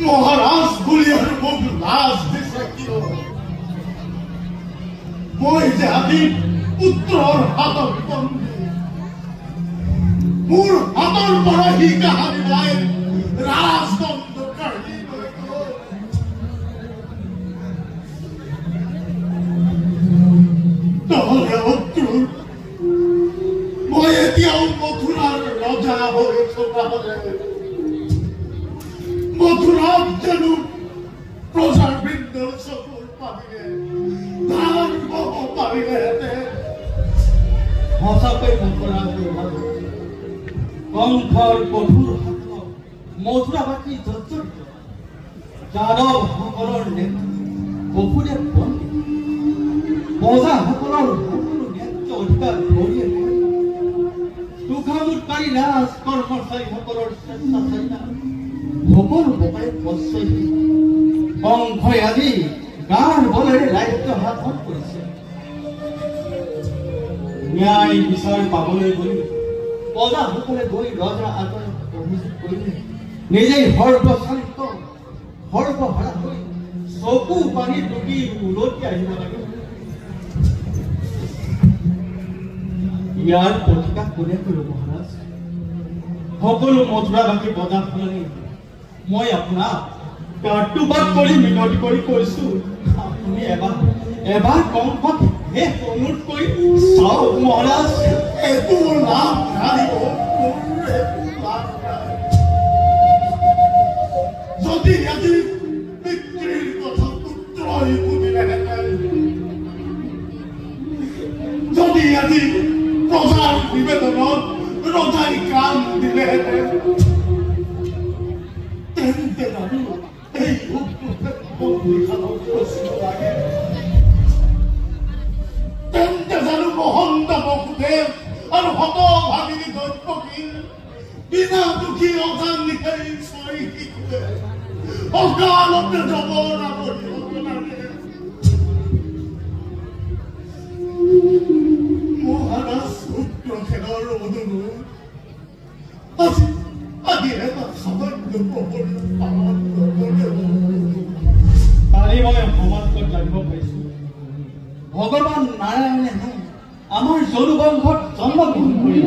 মহাৰাজ গুলিয়াৰ মুখ লাজ দিছে কিয় মই যে আজি পুত্ৰৰ হাতত বন্দী মোৰ হাতৰ পৰা সি কাহানি নাই ৰাজদণ্ড কাঢ়ি নহলে অক্ৰুৰ মই এতিয়াও মথুৰাৰ ৰজা হৈ থকা হলে মথুৰাত যেন প্ৰজাৰ বৃন্দ সকল পাবিলে ধান বহ পাবিলে হেতে সঁচাকৈ মথুৰা কণ্ঠৰ কঠোৰ হাত মথুৰাবাসী জৰ্জৰিত যাদৱসকলৰ নেতা বসুদেৱ পণ্ডিত প্ৰজাসকলৰ সকলো ন্যায্য অধিকাৰ ধৰিয়ে তোষামোদকাৰী ৰাজ কৰ্মচাৰীসকলৰ স্বেচ্ছাচাৰিতা সকলো প্ৰকাৰে প্ৰশ্ৰয় কংসই আজি গাৰ বলেৰে ৰাজ্য শাসন কৰিছে ন্যায় বিচাৰ পাবলৈ গৈ প্ৰজাসকলে গৈ ৰজাৰ আগত অভিযোগ কৰিলে নিজেই সৰ্বচালিত সৰ্বহাৰা হৈ চকু পানী টুকি উলটি আহিব লাগে ইয়াৰ প্ৰতিকাশ কোনে কৰিব মহাৰাজ সকলো মথুৰাবাসী প্ৰজা সলনি মই আপোনাক কাৰ্টুবাদ কৰি মিনতি কৰি কৈছো আপুনি এবাৰ কংসক শেষ অনুৰোধ কৰি চাওক মহাৰাজ একো লাভ নাই যদি আজি পিতৃৰ কথা পুত্ৰই বুজিলেহেঁতেন যদি আজি প্ৰজাৰ নিবেদনত ৰজাই কাম দিলেহেঁতেন তেন্তে জানো এই লাগে তেন্তে জানো মহন্ত বসুদেৱ আৰু হতভাগিনী দৈত্যকীৰ বিনা দুখী অজান নিশাই চাৰি শিশুৱে অকালতে জবৰ আৱৰি হ'ব লাগে মহাৰাজ উত্তৰখেনৰ অনুৰোধ আজি এটা সামান্য প্ৰহৰী পালন কালি মই সমাজত জানিব পাৰিছো ভগৱান নাৰায়ণে আমাৰ যদুবংশত জন্মগ্ৰহণ কৰিব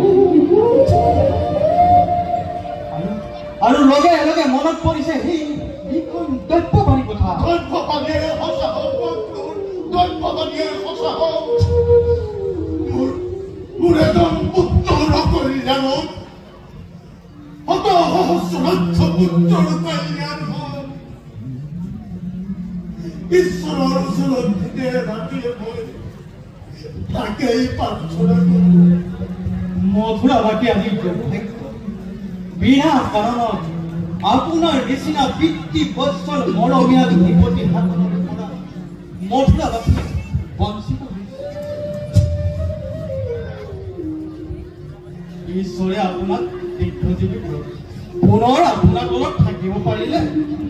আৰু লগে লগে মনত পৰিছে সেই দৈত্যবাণী কথা দৈত্যবাণীয়ে সঁচা হওক দৈত্যবাণীয়ে সঁচা হওক মোৰ এজন পুত্ৰৰ কল্যাণত শত সহস্ৰাক্ষ পুত্ৰৰ কল্যাণ হওক ঈশ্বৰৰ ওচৰত দিনে ৰাতিয়ে মই তাকেই প্ৰাৰ্থনা কৰোঁ মথুৰাবাসী আজি বিনা কাৰণত আপোনাৰ নিচিনা পিতৃ বৎসল মৰমীয়া ধীপতি হাতত পৰা মথুৰাবাসী বঞ্চিত ঈশ্বৰে আপোনাক দীৰ্ঘজীৱী কৰক পুনৰ আপোনাৰ তলত থাকিব পাৰিলে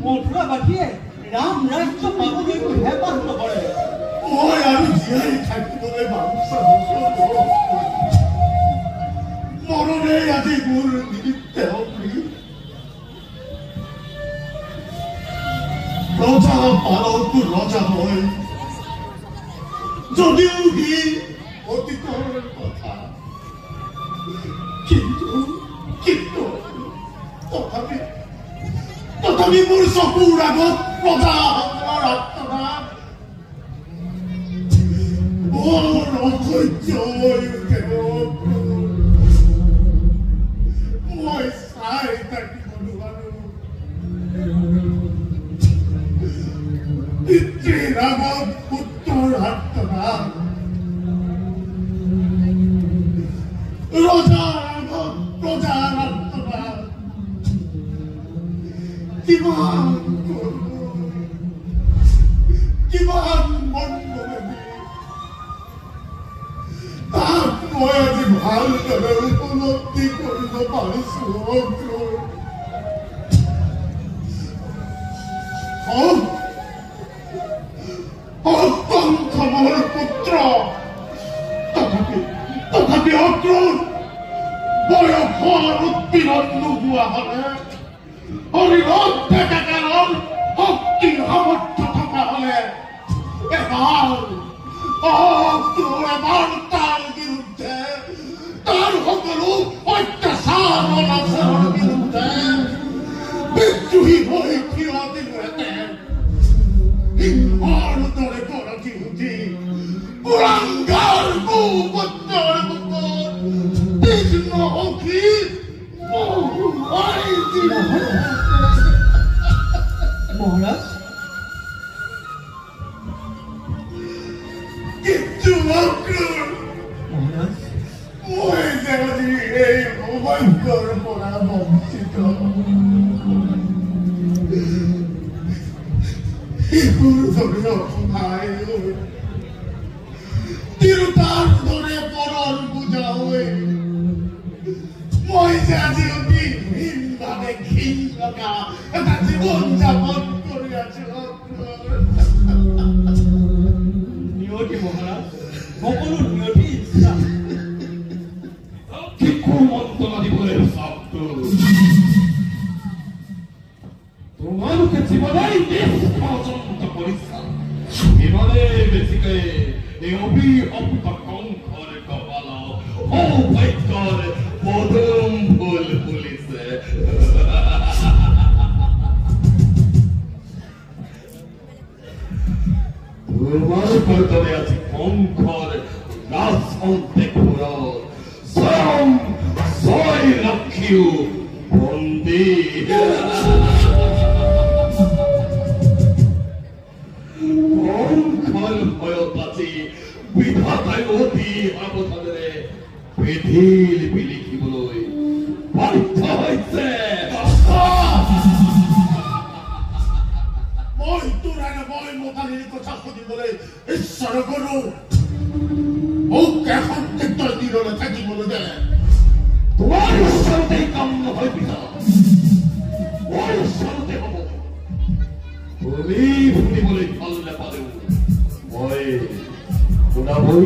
মথুৰাবাসীয়ে ৰাম ৰাজ্য পাবলৈকো হেঁপাহ নকৰে মই আৰু জীয়াই থাকিবলৈ বাঞ্ছা মৰণে আজি মোৰ নিমিত্তে ৰজা পালক ৰজা হয় যদিও সি অতীতৰ কথা কিন্তু তথাপি মোৰ চকুৰ আগত প্ৰজাসকলৰ আত্মনাদ বৰ অসহ্য হৈ উঠে মই চাই থাকিব নোৱাৰো পিতৃৰ আগত পুত্ৰৰ আত্মনাদ ৰজাৰ আগত প্ৰজাৰ আত্মনাদ কিমান মণ্ডলী তাক মই আজি ভালদৰে উপলব্ধি কৰিব পাৰিছো হৰিমধ্যে কাৰণ শক্তি সামৰ্থ্য থকা হলে এবাৰ তাৰ বিৰুদ্ধে তাৰ সকলো অত্যাচাৰ অনাচাৰৰ বিৰুদ্ধে বিদ্ৰোহী হৈ থিয় দিলোহেঁতেন। সিংহৰ দৰে গৰকি উঠি কুৰাংগাৰ কুপুত্ৰৰ বুকুত তীক্ষ্ণ সখী মহাৰাজ কিন্তু মহাৰাজ মই যদি এই সৌভাগ্যৰ পৰা বঞ্চিত শিশুৰ দৰে অসহায় হৈ তিৰোতাৰ দৰে পৰৰ বোজা হৈ মই যে আজি অতি হীনভাৱে ঘিণ লগা এটা জীৱন যাপন কৰি আছো। নিয়তি মহাৰাজ সকলো নিয়তি ইচ্ছা শিশু মন্ত্ৰণা দিবলৈ চাওঁতো তোমালোকে জীৱনেই পৰ্যন্ত কৰিছা ইমানেই বেছিকৈ এই অভিশপ্ত কংসৰ কপাল সৌভাগ্যৰ পদুম ফুল ফুলিছে। তোমালোকৰ দৰে আজি কংসৰ ৰাজসন্তেকবোৰত স্বয়ং জয় লক্ষ্মীও বন্দী। কংসৰ ভয়ত আজি বিধাতাই অতি সাৱধানেৰে বিধিৰ বিলিখিবলৈ বাধ্য হৈছে। মই তোৰ মই মোকালিৰ কথা শুনিবলৈ ঈশ্বৰ কৰো। মোক এখন তীৰ্থৰ তীৰলৈ থাকিবলৈ দে। তোমাৰ ঈশ্বৰতেই কাম নহয় পিতা মোৰ ঈশ্বৰতে হ'ব। তুমি শুনিবলৈ ভাল নাপালেও মই শুনাবই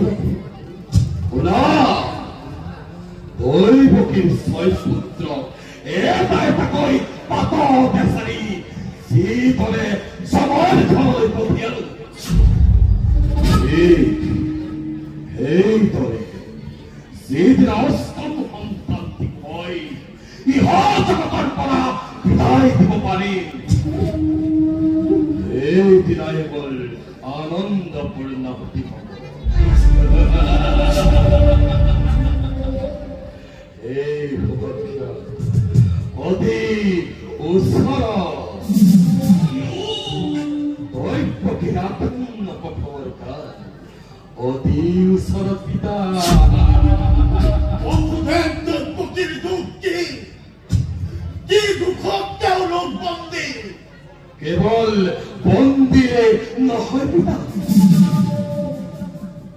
শুনা। দৈৱকীৰ ছয় পুত্ৰ এটা এটাকৈ পাতৰ বেচাৰি যিদৰে চবৰ ঘৰলৈ পঠিয়ালো সেইদৰে যিদিনা অষ্টম সন্তানটি হয় ইহৰ জগতৰ পৰা বিদায় দিব পাৰিম সেইদিনাই মোৰ আনন্দপূৰ্ণ গতি হ'ব। এই সুৰক্ষা অতি ওচৰত দৈৱকীৰ আত্ম পথৰ কাল অতি ওচৰত পিতা। দৈৱকীৰ দুখ কি দুখত তেওঁলোক বন্দী। কেৱল বন্দীৰে নহয় পিতা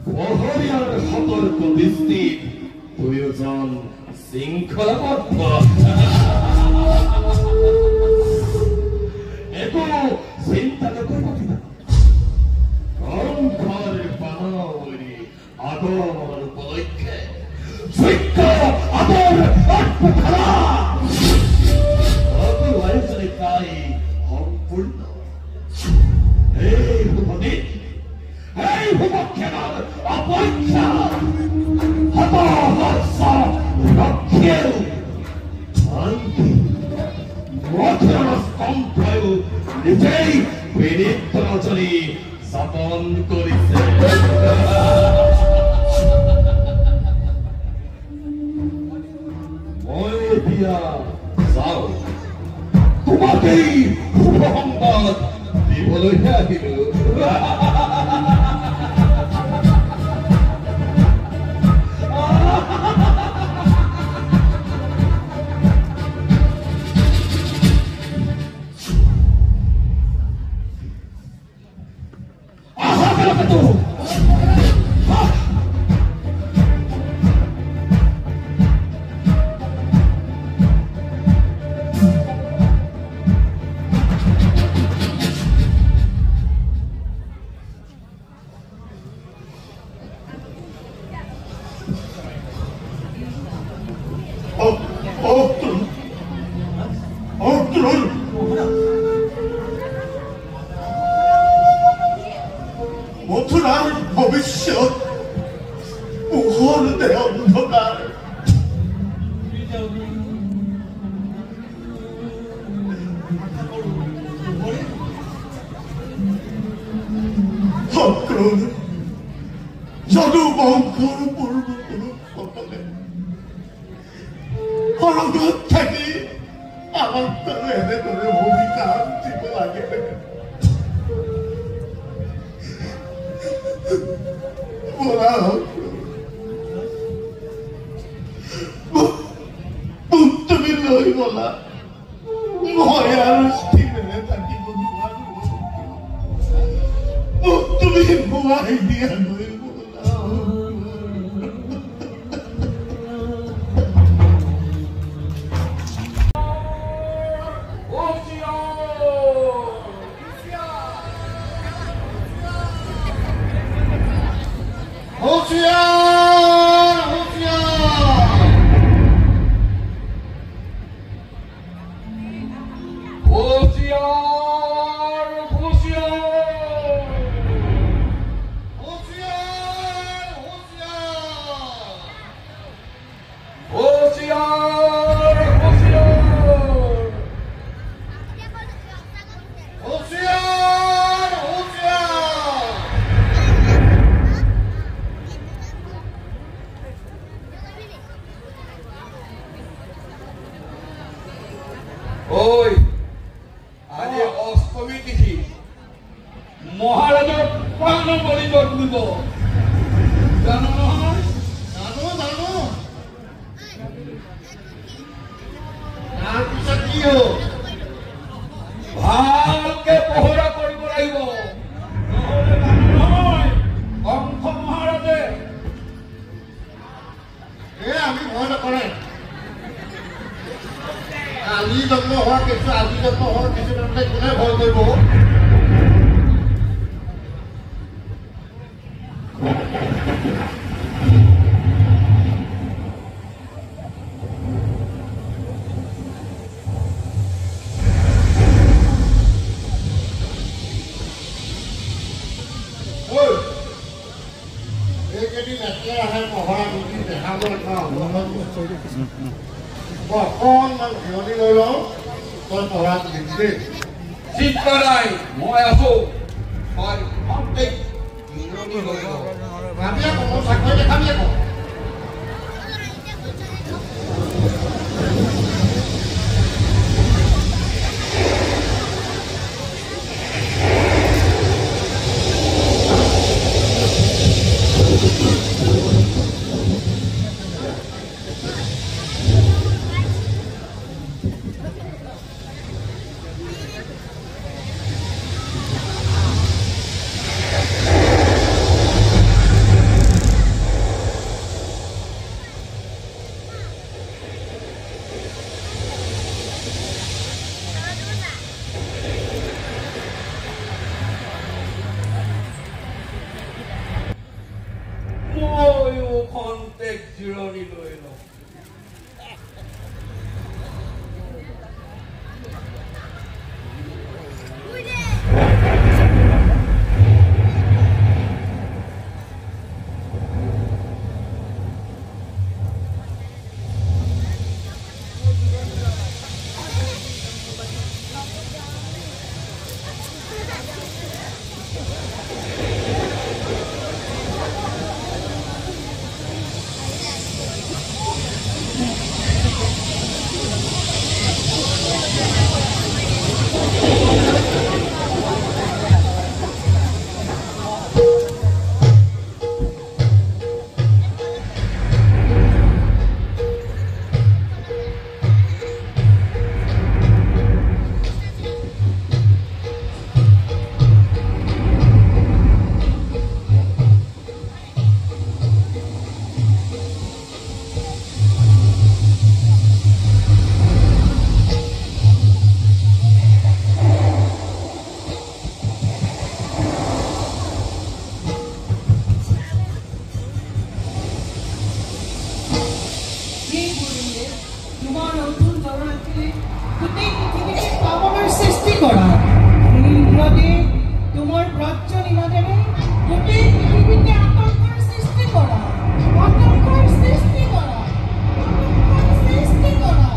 পহৰীয়াৰ সতৰ্ক দৃষ্টিত দুয়োজন শৃংখলাবদ্ধ। একো চিন্তা নকৰিব পিতা কংসৰ বানাৱলী আগমনৰ উপলক্ষে যোগ্য আদৰ অৰ্পণা সকলো আয়োজনে প্ৰায় সম্পূৰ্ণ। এই শুভদিন এই শুভক্ষণৰ অপেক্ষা হতবৎস ৰক্ষেও শান্তি মধুৰ কণ্ঠয়ো নিজেই বিনীত ৰজনী যাপন কৰিছে। মই এতিয়া যাওঁ তোমাকেই শুভ সংবাদ দিবলৈহে আহিলো। শত্ৰুৰ মথুৰাৰ ভৱিষ্যত পোহৰতে অন্ধকাৰ শত্ৰুৰ যদু বংশৰ পূৰ্বপুৰুষসকলে সৰগত থাকি আমাক এনেদৰে ভূমিকা দিব লাগে বলা তুমি লৈ বলা মই আৰু স্থিৰে থাকিব নোৱাৰো মোক তুমি ভুৱাই দিয়া লৈ বলা Oi, আজি অষ্টমী তিথি মহাৰাজৰ প্ৰাণ বলিব তুলিব জানো নহয় জানো তাৰপিছত কি হ'ল ভালকে পহৰা কৰিব লাগিব নহ'লে জানো নহয় কংস মহাৰাজে আমি ভয় নকৰে কালি জন্ম হোৱা কিছু আজি জন্ম হোৱা কিছু কোনে ভয় কৰিব এইকেইদিন একেৰাহে পহৰা গুটি দেখাবলৈ অকণমান জিৰণি লৈ লওঁ তই পহৰা দিবি দেই চিন্তা নাই মই আছো ভাবি আকৌ মোৰ চাকৰি দেখাবি আকৌ ইন্দ্ৰদে তোমাৰ ব্ৰজ নিমাদেৰে গোটেই পৃথিৱীতে আতংকৰ সৃষ্টি কৰা, আতংকৰ সৃষ্টি কৰা, আতংকৰ সৃষ্টি কৰা।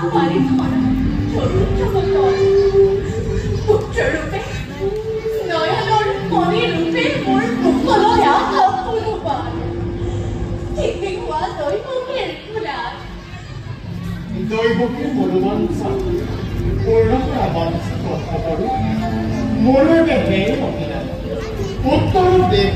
পারি ধরা চতুর্থ পুত্ররূপে নয়নর মনে রূপে মোর মুখলয়া অপরূপার ঠিকই হওয়া দৈবকের ফুলার দৈবকে মনোবাঞ্ছা পূর্ণ করা বাঞ্ছা কথা করো মনবে হে মহিলা উত্তর দেব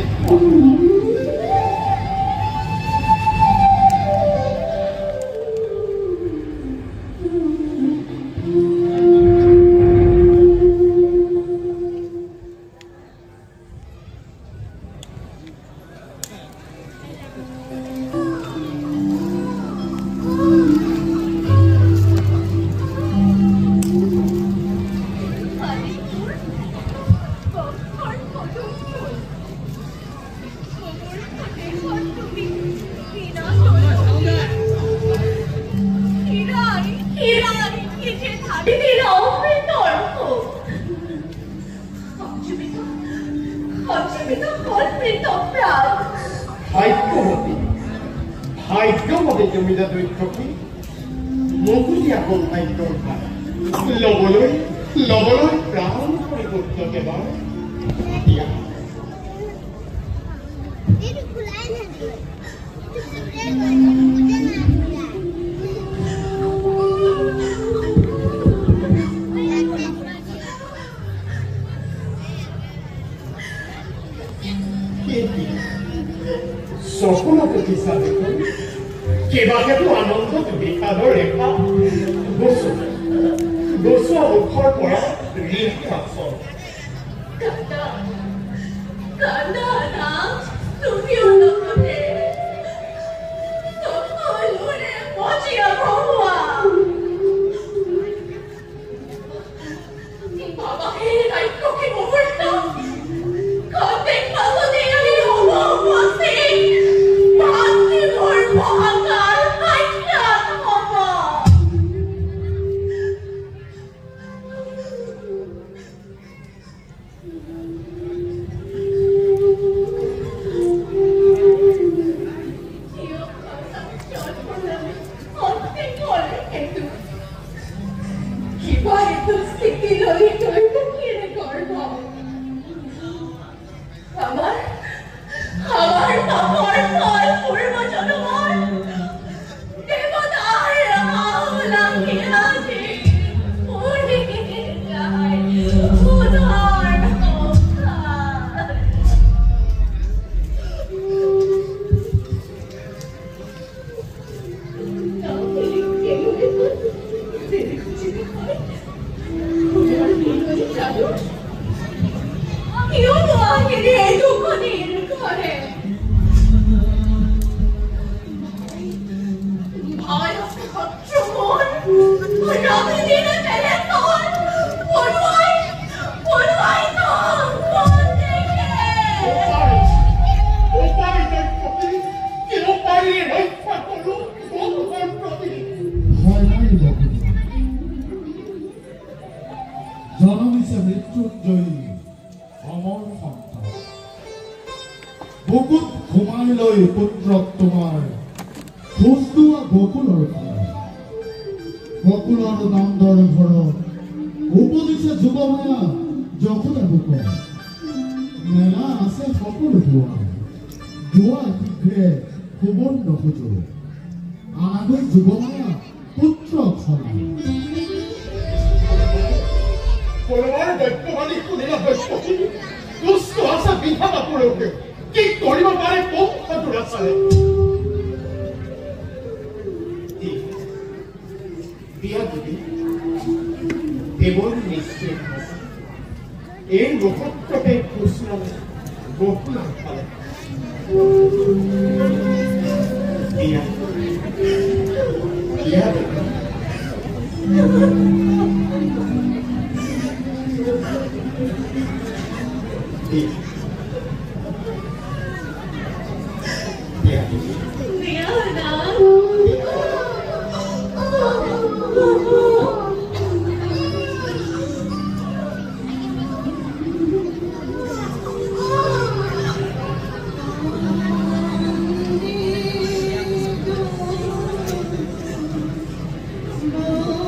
ভাগ্যবতী জমিদার দৈত্যকে মগুলিয়া কন্যাই দরকার লবলৈ প্রাণ করে করত কেবল সকলকে হিসাবে কেইবাকেতো আনন্দত বিষাদৰ ৰেখা গছৰ মুখৰ পৰা ঋণ পাছৰ তুমিও লগতে সকলোৰে মজিয়া ভগোৱা বাবাহে দায়িত্বকে মুহূৰ্ত কন্তেক পাছতে আমি হ'ব উপস্থিত মাতৃ মোৰ মহাকাল সাক্ষাৎ হ'ব জনমিছে মৃত্যুঞ্জয়ী অমৰ সন্তান বুকুত ঘুমাই লৈ পুত্ৰক তোমাৰ খোজ লোৱা গকুলৰ ফালে গকুলৰ নন্দৰ ঘৰত উপদিছে যুৱমায়া যশোদা বুকৰ মেলা আছে সকলো দুৱাৰ শীঘ্ৰে সুবৰ্ণ সুযোগ আনাগৈ যুৱমায়া পুত্ৰক সলাই পৰমাৰ দৈত্যবাণী শুনিলা দৈত্যী দুষ্ট আছে বিধাতা পুৰুষে কি কৰিব পাৰে পক্ষটোৰ আচাৰে বিয়া দিবি কেৱল নিশ্চিত এই নক্ষত্ৰতে খুচৰালে গকুলৰ ফালে বিয়া দিবি Oh